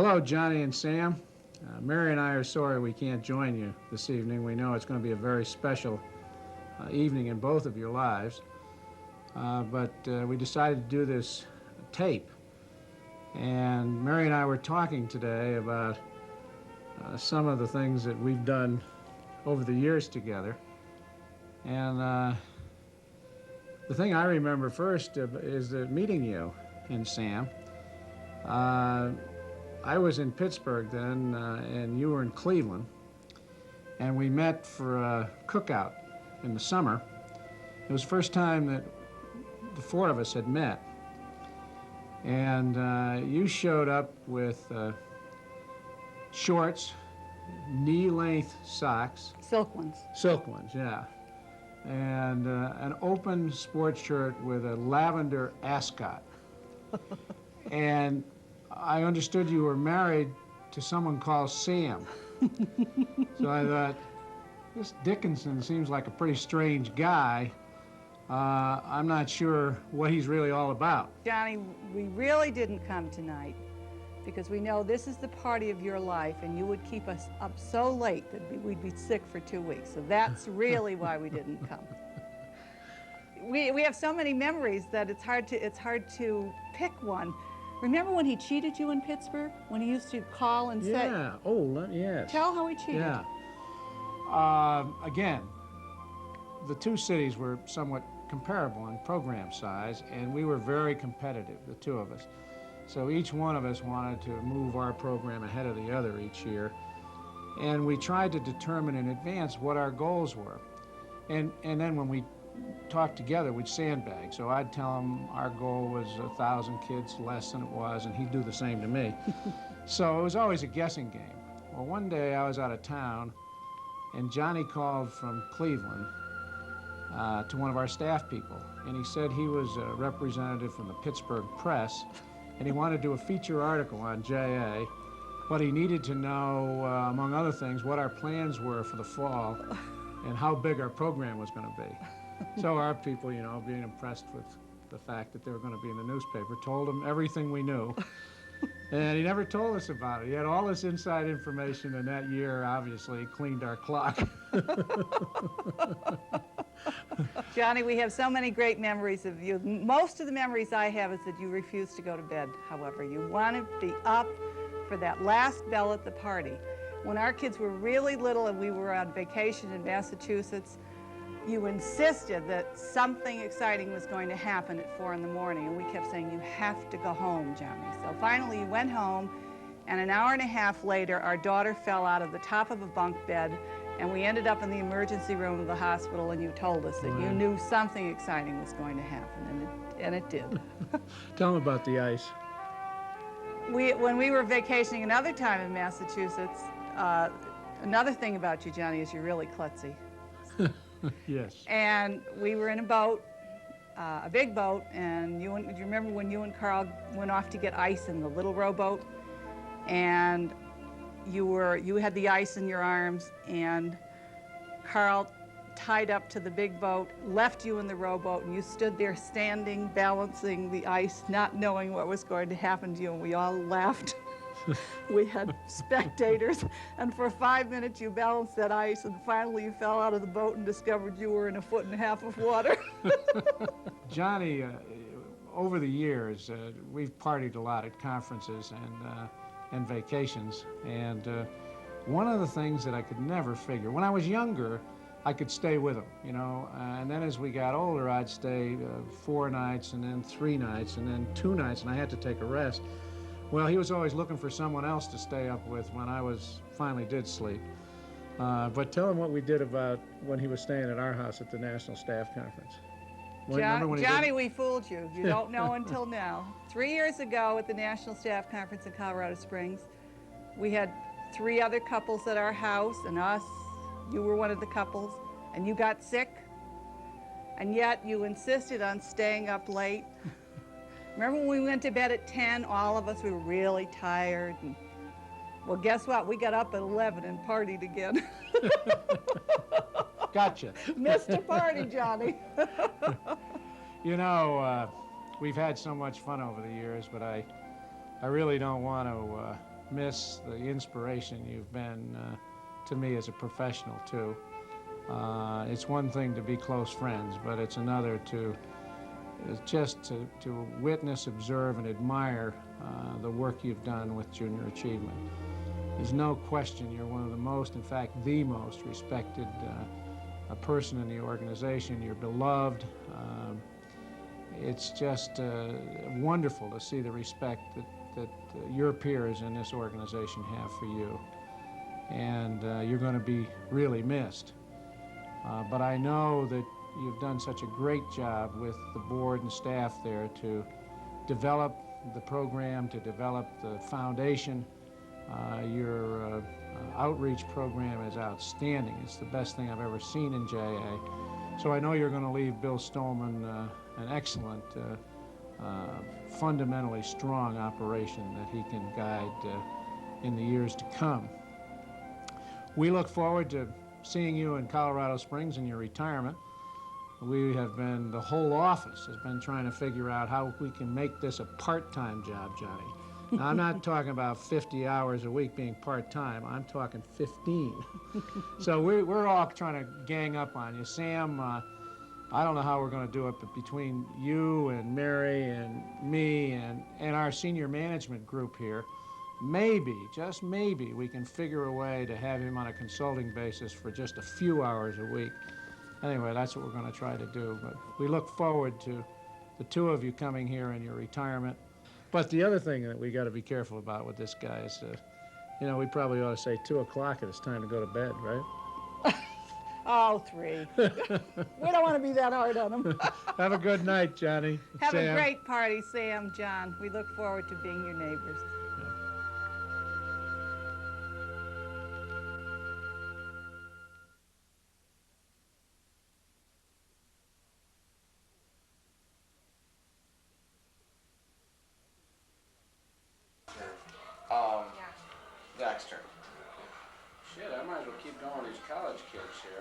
Hello, Johnny and Sam. Mary and I are sorry we can't join you this evening. We know it's going to be a very special evening in both of your lives. But we decided to do this tape. And Mary and I were talking today about some of the things that we've done over the years together. And the thing I remember first is meeting you and Sam. I was in Pittsburgh then, and you were in Cleveland, and we met for a cookout in the summer. It was the first time that the four of us had met, and you showed up with shorts, knee-length socks. Silk ones. Silk ones, yeah. And an open sports shirt with a lavender ascot. And I understood you were married to someone called Sam. So I thought, this Dickinson seems like a pretty strange guy. I'm not sure what he's really all about. Johnny, we really didn't come tonight because we know this is the party of your life and you would keep us up so late that we'd be sick for 2 weeks. So that's really why we didn't come. We have so many memories that it's hard to pick one. Remember when he cheated you in Pittsburgh? When he used to call and say... Yeah, yes. Tell how he cheated. Yeah. Again, the two cities were somewhat comparable in program size, and we were very competitive, the two of us. So each one of us wanted to move our program ahead of the other each year, and we tried to determine in advance what our goals were. And then when we talked together, we'd sandbag. So I'd tell him our goal was 1,000 kids less than it was, and he'd do the same to me. So it was always a guessing game. Well, one day I was out of town, and Johnny called from Cleveland to one of our staff people, and he said he was a representative from the Pittsburgh Press, and he wanted to do a feature article on JA, but he needed to know, among other things, what our plans were for the fall and how big our program was going to be. So our people, you know, being impressed with the fact that they were going to be in the newspaper, told him everything we knew. And he never told us about it. He had all this inside information, and that year, obviously, cleaned our clock. Johnny, we have so many great memories of you. Most of the memories I have is that you refused to go to bed, however. You wanted to be up for that last bell at the party. When our kids were really little and we were on vacation in Massachusetts, you insisted that something exciting was going to happen at 4 in the morning, and we kept saying, you have to go home, Johnny. So finally you went home, and an hour and a half later, our daughter fell out of the top of a bunk bed, and we ended up in the emergency room of the hospital, and you told us that you knew something exciting was going to happen, and it did. Tell them about the ice. When we were vacationing another time in Massachusetts, another thing about you, Johnny, is you're really klutzy. Yes. And we were in a boat, a big boat, and do you remember when you and Karl went off to get ice in the little rowboat? And you had the ice in your arms, and Karl tied up to the big boat, left you in the rowboat, and you stood there standing, balancing the ice, not knowing what was going to happen to you, and we all laughed. We had spectators, and for 5 minutes you balanced that ice, and finally you fell out of the boat and discovered you were in 1.5 feet of water. Johnny, over the years, we've partied a lot at conferences and vacations, and one of the things that I could never figure, when I was younger, I could stay with him, you know, and then as we got older, I'd stay 4 nights, and then 3 nights, and then 2 nights, and I had to take a rest. Well, he was always looking for someone else to stay up with when I finally did sleep. But tell him what we did about when he was staying at our house at the National Staff Conference. Johnny, we fooled you. You don't know until now. 3 years ago at the National Staff Conference in Colorado Springs, we had 3 other couples at our house and us. You were one of the couples, and you got sick, and yet you insisted on staying up late. Remember when we went to bed at 10, all of us, we were really tired. And, well, guess what? We got up at 11 and partied again. Gotcha. Missed a party, Johnny. You know, we've had so much fun over the years, but I really don't want to miss the inspiration you've been to me as a professional, too. It's one thing to be close friends, but it's another to witness, observe, and admire the work you've done with Junior Achievement. There's no question you're one of the most, in fact, the most respected a person in the organization. You're beloved. It's just wonderful to see the respect that your peers in this organization have for you. And you're going to be really missed. But I know that you've done such a great job with the board and staff there to develop the program, to develop the foundation. Your outreach program is outstanding. It's the best thing I've ever seen in JA. So I know you're going to leave Bill Stolman an excellent, fundamentally strong operation that he can guide in the years to come. We look forward to seeing you in Colorado Springs in your retirement. We have been, the whole office has been trying to figure out how we can make this a part-time job, Johnny. Now, I'm not talking about 50 hours a week being part-time. I'm talking 15. So we're all trying to gang up on you. Sam, I don't know how we're going to do it, but between you and Mary and me and our senior management group here, maybe, just maybe, we can figure a way to have him on a consulting basis for just a few hours a week. Anyway, that's what we're going to try to do. But we look forward to the two of you coming here in your retirement. But the other thing that we got to be careful about with this guy is, you know, we probably ought to say 2 o'clock and it's time to go to bed, right? Oh, 3. We don't want to be that hard on him. Have a good night, Johnny. Have Sam. a great party, Sam, John. We look forward to being your neighbors. Dexter. Shit, I might as well keep going with these college kids here.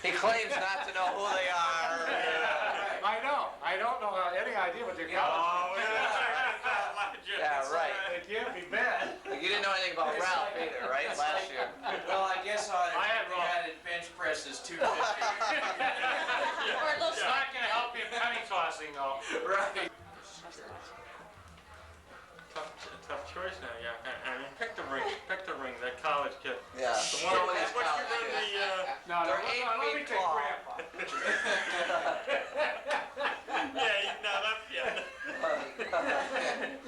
He claims not to know who they are. I know. I don't know any idea what they're Oh, yeah, right. It can't be bad. You didn't know anything about Ralph either, right? Last year. Well, I guess I had it bench press is 250. It's not going to help you penny tossing, though. Right. Tough choice now, yeah. I mean, pick the ring, that college kid. Yeah. The one over there. What's your name? No, They're let 8 me feet take tall. Grandpa. Yeah, he's not up yet.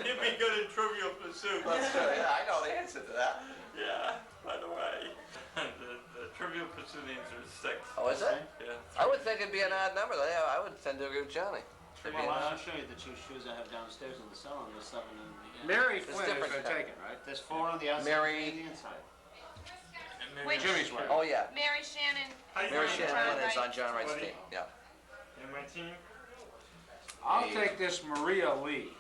He'd be good in Trivial Pursuit. That's right. Yeah, I know the answer to that. Yeah, by the way. The Trivial Pursuit answer is 6. Oh, is it? Yeah. I would think it'd be an odd number. Yeah, I would tend to agree with Johnny. Well, I'll show you the 2 shoes I have downstairs in the cellar and the 7 in the... Mary It's Flynn has different been kind. taken, right? There's 4 on the outside Mary- and the inside. And Jimmy's wife. Oh, yeah. Mary Shannon. Mary Shannon John is on John Wright's Buddy. team. Yeah. In my team? I'll take this Maria Lee.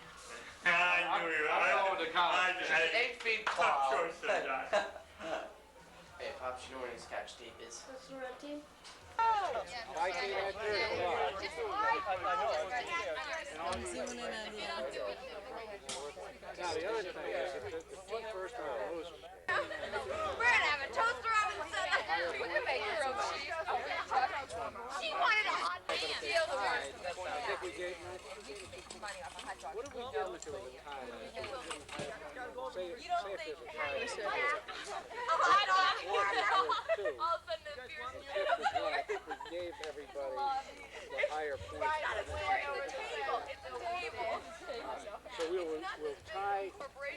I knew you. I'm going to college. 8 feet Tough tall. choice there, John. Hey, Pops, you know where any scotch tape is? What's the red team? Now, the other thing is, if the foot first one loses. We're gonna have a toaster oven set up. We can make her own cheese. She wanted a hot deal the worst. What if we did if there was a tie? You don't think a hot dog? All of a sudden it appears in your I think we gave everybody the higher point. Right on its way over the table. It's a table. So we'll tie. Before you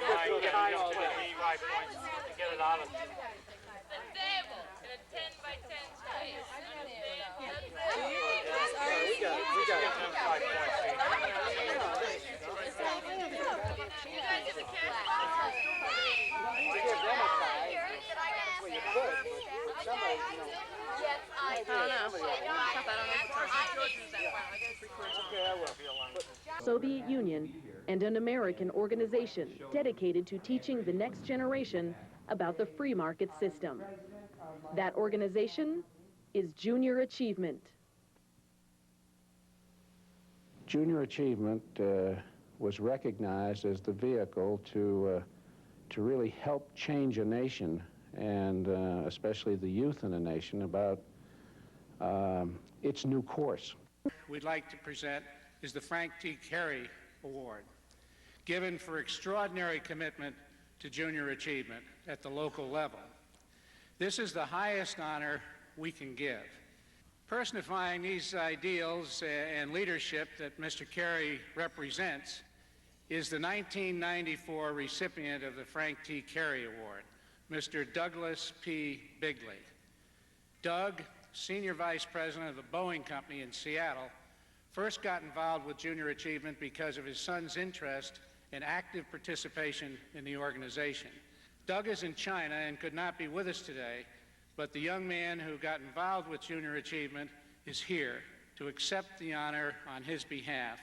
tie all the EY points to get it out of you. The table in a 10 by 10 space. We got it. Them 5 points. You guys get the cash box? Well, you could, but somebody, you know. Yes, I don't know. Okay, I will. Soviet Union and an American organization dedicated to teaching the next generation about the free market system. That organization is Junior Achievement. Junior Achievement was recognized as the vehicle to really help change a nation, and especially the youth in a nation, about its new course. We'd like to present is the Frank T. Carey Award, given for extraordinary commitment to junior achievement at the local level. This is the highest honor we can give. Personifying these ideals and leadership that Mr. Carey represents is the 1994 recipient of the Frank T. Carey Award, Mr. Douglas P. Bigley. Doug, Senior Vice President of the Boeing Company in Seattle, first got involved with junior achievement because of his son's interest and active participation in the organization. Doug is in China and could not be with us today, but the young man who got involved with junior achievement is here to accept the honor on his behalf.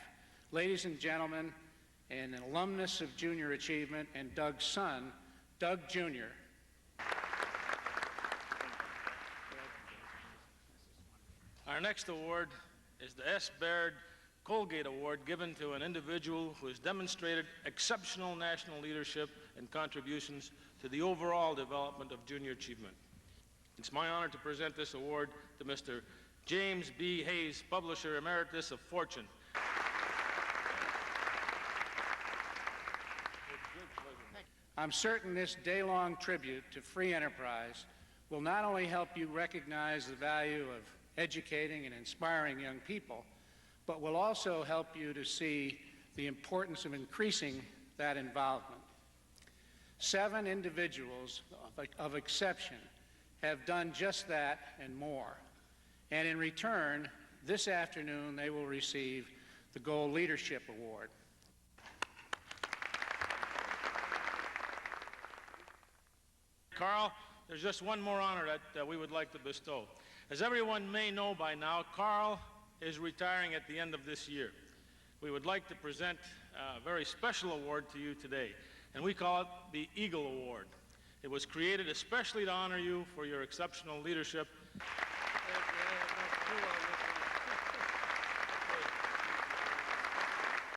Ladies and gentlemen, an alumnus of junior achievement and Doug's son, Doug Jr. Our next award is the S. Baird Colgate Award, given to an individual who has demonstrated exceptional national leadership and contributions to the overall development of junior achievement. It's my honor to present this award to Mr. James B. Hayes, Publisher Emeritus of Fortune. I'm certain this day-long tribute to free enterprise will not only help you recognize the value of educating and inspiring young people, but will also help you to see the importance of increasing that involvement. 7 individuals of exception have done just that and more. And in return, this afternoon, they will receive the Gold Leadership Award. Karl, there's just one more honor that we would like to bestow. As everyone may know by now, Karl is retiring at the end of this year. We would like to present a very special award to you today, and we call it the Eagle Award. It was created especially to honor you for your exceptional leadership.